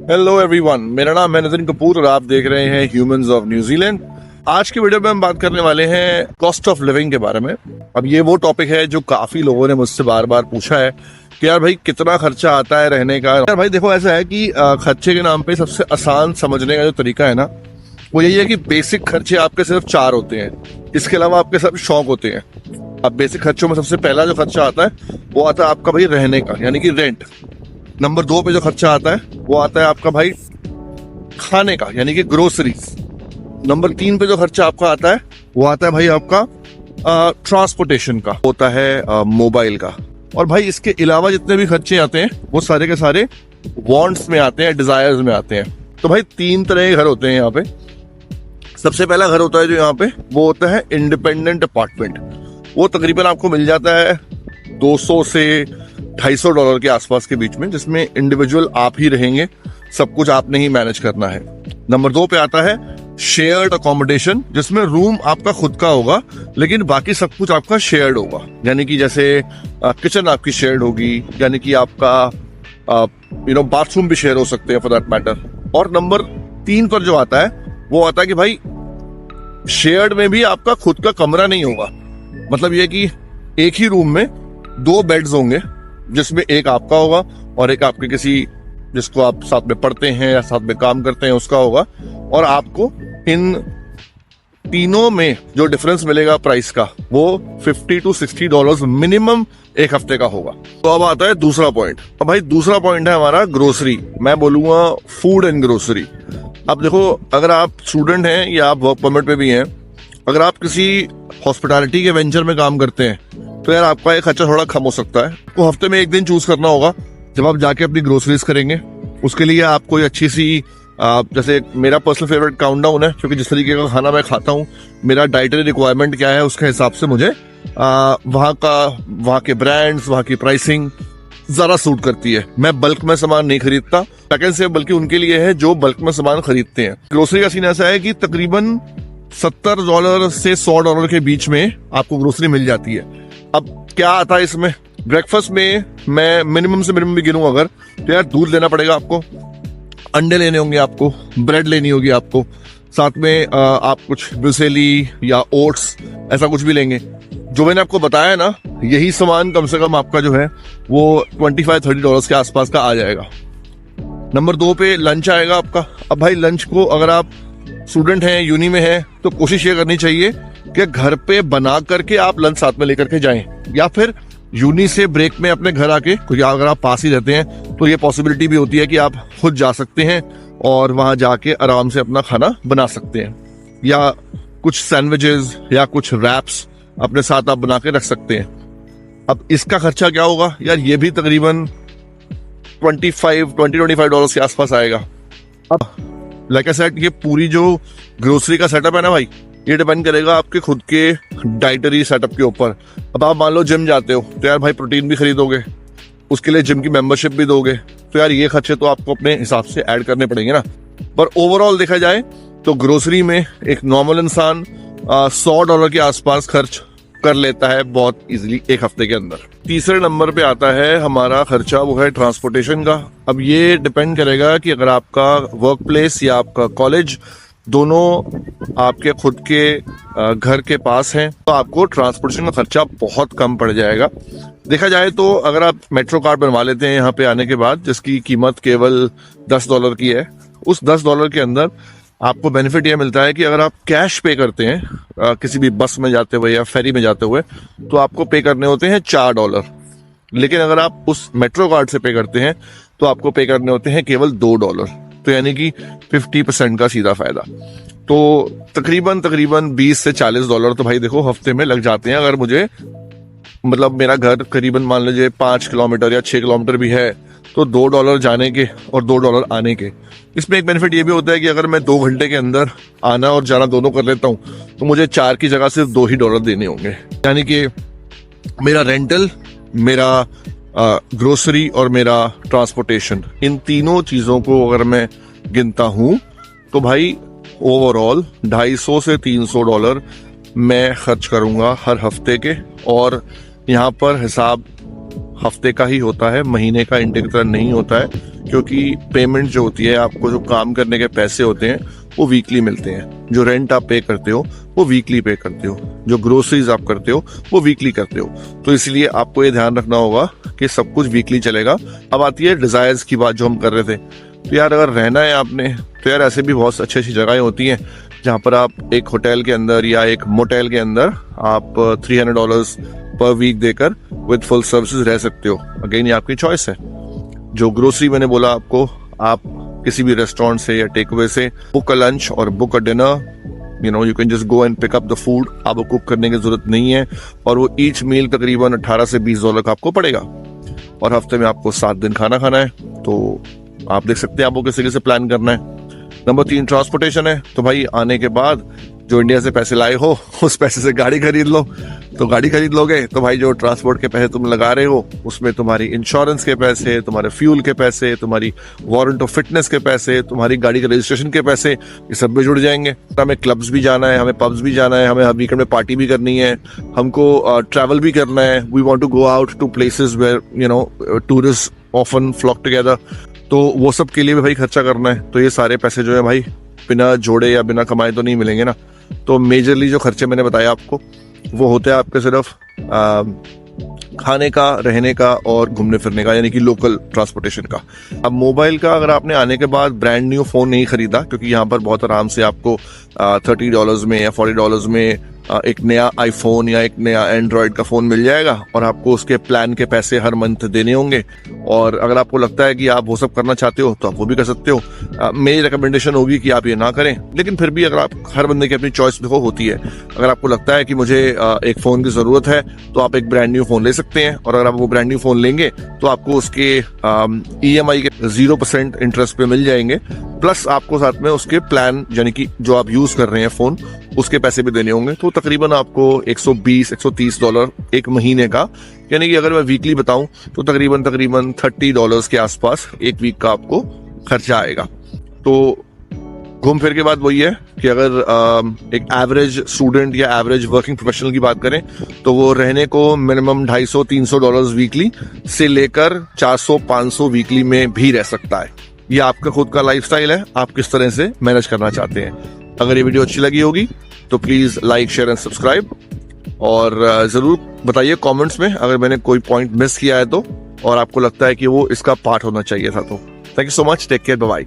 Hello everyone, मेरा नाम है नितिन कपूर और आप देख रहे हैं ह्यूमंस ऑफ न्यूजीलैंड। आज की वीडियो में हम बात करने वाले हैं कॉस्ट ऑफ लिविंग के बारे में। अब ये वो टॉपिक है जो काफी लोगों ने मुझसे बार बार पूछा है कि यार भाई कितना खर्चा आता है रहने का। यार भाई देखो, ऐसा है कि खर्चे के नाम पे सबसे आसान समझने का जो तरीका है ना, वो यही है कि बेसिक खर्चे आपके सिर्फ 4 होते हैं। इसके अलावा आपके सब शौक होते हैं। अब बेसिक खर्चों में सबसे पहला जो खर्चा आता है वो आता है आपका भाई रहने का, यानी कि रेंट। नंबर 2 पे जो खर्चा आता है वो आता है आपका भाई खाने का, यानी कि ग्रोसरीज। नंबर 3 पे जो खर्चा आपका आता है वो आता है भाई आपका ट्रांसपोर्टेशन का, होता है मोबाइल का। और भाई इसके अलावा जितने भी खर्चे आते हैं वो सारे के सारे वांट्स में आते हैं, डिजायर्स में आते हैं। तो भाई 3 तरह के घर होते हैं यहाँ पे। सबसे पहला घर होता है जो यहाँ पे, वो होता है इंडिपेंडेंट अपार्टमेंट। वो तकरीबन आपको मिल जाता है 200 से $250 के आसपास के बीच में, जिसमें इंडिविजुअल आप ही रहेंगे, सब कुछ आपने ही मैनेज करना है। नंबर 2 पे आता है शेयर्ड अकोमोडेशन, जिसमें रूम आपका खुद का होगा लेकिन बाकी सब कुछ आपका शेयर्ड होगा। यानी कि जैसे किचन आपकी शेयर्ड होगी, यानी कि आपका बाथरूम भी शेयर हो सकते हैं फॉर दैट मैटर। और नंबर 3 पर जो आता है वो आता है कि भाई शेयर्ड में भी आपका खुद का कमरा नहीं होगा। मतलब ये कि एक ही रूम में 2 बेड्स होंगे, जिसमें एक आपका होगा और एक आपके किसी जिसको आप साथ में पढ़ते हैं या साथ में काम करते हैं उसका होगा। और आपको इन तीनों में जो डिफरेंस मिलेगा प्राइस का, वो $50 to $60 मिनिमम एक हफ्ते का होगा। तो अब आता है दूसरा पॉइंट। अब भाई दूसरा पॉइंट है हमारा ग्रोसरी, मैं बोलूंगा फूड एंड ग्रोसरी। अब देखो, अगर आप स्टूडेंट हैं या आप वर्क परमिट पे भी हैं, अगर आप किसी हॉस्पिटैलिटी के वेंचर में काम करते हैं तो यार आपका एक खर्चा थोड़ा कम हो सकता है। आपको हफ्ते में एक दिन चूज करना होगा जब आप जाके अपनी ग्रोसरीज करेंगे। उसके लिए आप कोई अच्छी सी जैसे मेरा पर्सनल फेवरेट काउंटडाउन है, क्योंकि जिस तरीके का खाना मैं खाता हूँ, मेरा डाइटरी रिक्वायरमेंट क्या है, उसके हिसाब से मुझे वहाँ के ब्रांड्स, वहाँ की प्राइसिंग ज्यादा सूट करती है। मैं बल्क में सामान नहीं खरीदता, सेकंड से बल्कि उनके लिए है जो बल्क में सामान खरीदते हैं। ग्रोसरी का सीन ऐसा है कि तकरीबन $70 से $100 के बीच में आपको ग्रोसरी मिल जाती है। अब क्या आता है इसमें? ब्रेकफास्ट में मैं मिनिमम से मिनिमम भी गिनूं अगर, तो यार दूध लेना पड़ेगा आपको, अंडे लेने होंगे आपको, ब्रेड लेनी होगी आपको, साथ में आप कुछ ब्रूसेली या ओट्स ऐसा कुछ भी लेंगे। जो मैंने आपको बताया ना, यही सामान कम से कम आपका जो है वो $25-30 के आसपास का आ जाएगा। नंबर 2 पे लंच आएगा आपका। अब भाई लंच को अगर आप स्टूडेंट हैं, यूनी में हैं, तो कोशिश ये करनी चाहिए कि घर पे बना करके आप लंच साथ में लेकर के जाएं, या फिर यूनी से ब्रेक में अपने घर आके, क्योंकि अगर आप पास ही रहते हैं तो ये पॉसिबिलिटी भी होती है कि आप खुद जा सकते हैं और वहां जाके आराम से अपना खाना बना सकते हैं, या कुछ सैंडविचेस या कुछ रैप्स अपने साथ आप बना के रख सकते हैं। अब इसका खर्चा क्या होगा यार? ये भी तकरीबन $20-25 के आसपास आएगा। अब लाइक आई सेड, ये पूरी जो ग्रोसरी का सेटअप है ना भाई, ये डिपेंड करेगा आपके खुद के डाइटरी सेटअप के ऊपर। अब आप मान लो जिम जाते हो तो यार भाई प्रोटीन भी खरीदोगे, उसके लिए जिम की मेंबरशिप भी दोगे, तो यार ये खर्चे तो आपको अपने हिसाब से ऐड करने पड़ेंगे ना। पर ओवरऑल देखा जाए तो ग्रोसरी में एक नॉर्मल इंसान $100 के आसपास खर्च कर लेता है बहुत इजीली एक हफ्ते के अंदर। तीसरे नंबर पे आता है हमारा खर्चा, वो है ट्रांसपोर्टेशन का। अब ये डिपेंड करेगा कि अगर आपका वर्क प्लेस या आपका कॉलेज दोनों आपके खुद के घर के पास हैं, तो आपको ट्रांसपोर्टेशन का खर्चा बहुत कम पड़ जाएगा। देखा जाए तो अगर आप मेट्रो कार्ड बनवा लेते हैं यहाँ पे आने के बाद, जिसकी कीमत केवल $10 की है, उस $10 के अंदर आपको बेनिफिट यह मिलता है कि अगर आप कैश पे करते हैं किसी भी बस में जाते हुए या फेरी में जाते हुए, तो आपको पे करने होते हैं $4। लेकिन अगर आप उस मेट्रो कार्ड से पे करते हैं तो आपको पे करने होते हैं केवल $2। तो यानी कि 50% का सीधा फायदा। तो तकरीबन $20 से $40 तो भाई देखो हफ्ते में लग जाते हैं। अगर मुझे मतलब मेरा घर करीबन मान लीजिए 5 किलोमीटर या 6 किलोमीटर भी है, तो $2 जाने के और $2 आने के। इसमें एक बेनिफिट ये भी होता है कि अगर मैं 2 घंटे के अंदर आना और जाना दोनों कर लेता हूँ, तो मुझे 4 की जगह सिर्फ $2 ही देने होंगे। यानी कि मेरा रेंटल, मेरा ग्रोसरी और मेरा ट्रांसपोर्टेशन, इन तीनों चीजों को अगर मैं गिनता हूं तो भाई ओवरऑल $250 से $300 मैं खर्च करूंगा हर हफ्ते के। और यहाँ पर हिसाब हफ्ते का ही होता है, महीने का इंडिकेटर नहीं होता है, क्योंकि पेमेंट जो होती है, आपको जो काम करने के पैसे होते हैं वो वीकली मिलते हैं। जो रेंट आप पे करते हो वो वीकली पे करते हो, जो ग्रोसरीज आप करते हो वो वीकली करते हो। तो इसलिए आपको ये ध्यान रखना होगा कि सब कुछ वीकली चलेगा। अब आती है डिजायर्स की बात जो हम कर रहे थे। तो यार अगर रहना है आपने, तो यार ऐसे भी बहुत अच्छी अच्छी जगहें होती हैं जहाँ पर आप एक होटल के अंदर या एक मोटेल के अंदर आप $300 पर वीक देकर विद फुल सर्विसेज रह सकते हो। अगेन ये आपकी चॉइस है। जो ग्रोसरी मैंने बोला आपको, आप किसी भी रेस्टोरेंट से या टेक अवे से बुक अ लंच और book a dinner, you can just go and pick up the food. आपको कुक करने की जरूरत नहीं है और वो ईच मील तकरीबन $18 से $20 का आपको पड़ेगा। और हफ्ते में आपको 7 दिन खाना खाना है, तो आप देख सकते हैं आपको किसी से प्लान करना है। नंबर 3 ट्रांसपोर्टेशन है। तो भाई आने के बाद जो इंडिया से पैसे लाए हो उस पैसे से गाड़ी खरीद लो। तो गाड़ी खरीद लोगे तो भाई जो ट्रांसपोर्ट के पैसे तुम लगा रहे हो उसमें तुम्हारी इंश्योरेंस के पैसे, तुम्हारे फ्यूल के पैसे, तुम्हारी वारंट ऑफ फिटनेस के पैसे, तुम्हारी गाड़ी के रजिस्ट्रेशन के पैसे, ये सब में जुड़ जाएंगे। हमें क्लब्स भी जाना है, हमें पब्स भी जाना है, हमें हर वीकेंड में पार्टी भी करनी है, हमको ट्रैवल भी करना है। We want to go out to places where tourist often flock together. तो वो सब के लिए भी भाई खर्चा करना है। तो ये सारे पैसे जो है भाई बिना जोड़े या बिना कमाए तो नहीं मिलेंगे ना। तो मेजरली जो खर्चे मैंने बताया आपको वो होते हैं आपके सिर्फ खाने का, रहने का और घूमने फिरने का, यानी कि लोकल ट्रांसपोर्टेशन का। अब मोबाइल का अगर आपने आने के बाद ब्रांड न्यू फोन नहीं खरीदा, क्योंकि यहाँ पर बहुत आराम से आपको $30 में या $40 में एक नया आईफोन या एक नया एंड्रॉयड का फोन मिल जाएगा और आपको उसके प्लान के पैसे हर मंथ देने होंगे। और अगर आपको लगता है कि आप वो सब करना चाहते हो तो आप वो भी कर सकते हो। मेरी रिकमेंडेशन होगी कि आप ये ना करें, लेकिन फिर भी अगर आप, हर बंदे की अपनी चॉइस देखो होती है। अगर आपको लगता है कि मुझे एक फोन की जरूरत है तो आप एक ब्रांड न्यू फोन ले सकते हैं, और अगर आप वो ब्रांड न्यू फोन लेंगे तो आपको उसके EMI के 0% इंटरेस्ट पे मिल जाएंगे, प्लस आपको साथ में उसके प्लान यानी कि जो आप यूज कर रहे हैं फोन उसके पैसे भी देने होंगे। तो तकरीबन आपको $120-130 एक महीने का, यानी कि अगर मैं वीकली बताऊं तो तकरीबन $30 के आसपास एक वीक का आपको खर्चा आएगा। तो घूम फिर के बाद वही है कि अगर एक एवरेज स्टूडेंट या एवरेज वर्किंग प्रोफेशनल की बात करें तो वो रहने को मिनिमम $250-300 वीकली से लेकर 400-500 वीकली में भी रह सकता है। ये आपका खुद का लाइफस्टाइल है, आप किस तरह से मैनेज करना चाहते हैं। अगर ये वीडियो अच्छी लगी होगी तो please like, share and subscribe, और जरूर बताइए कमेंट्स में अगर मैंने कोई पॉइंट मिस किया है तो, और आपको लगता है कि वो इसका पार्ट होना चाहिए था तो। Thank you so much, take care, bye bye.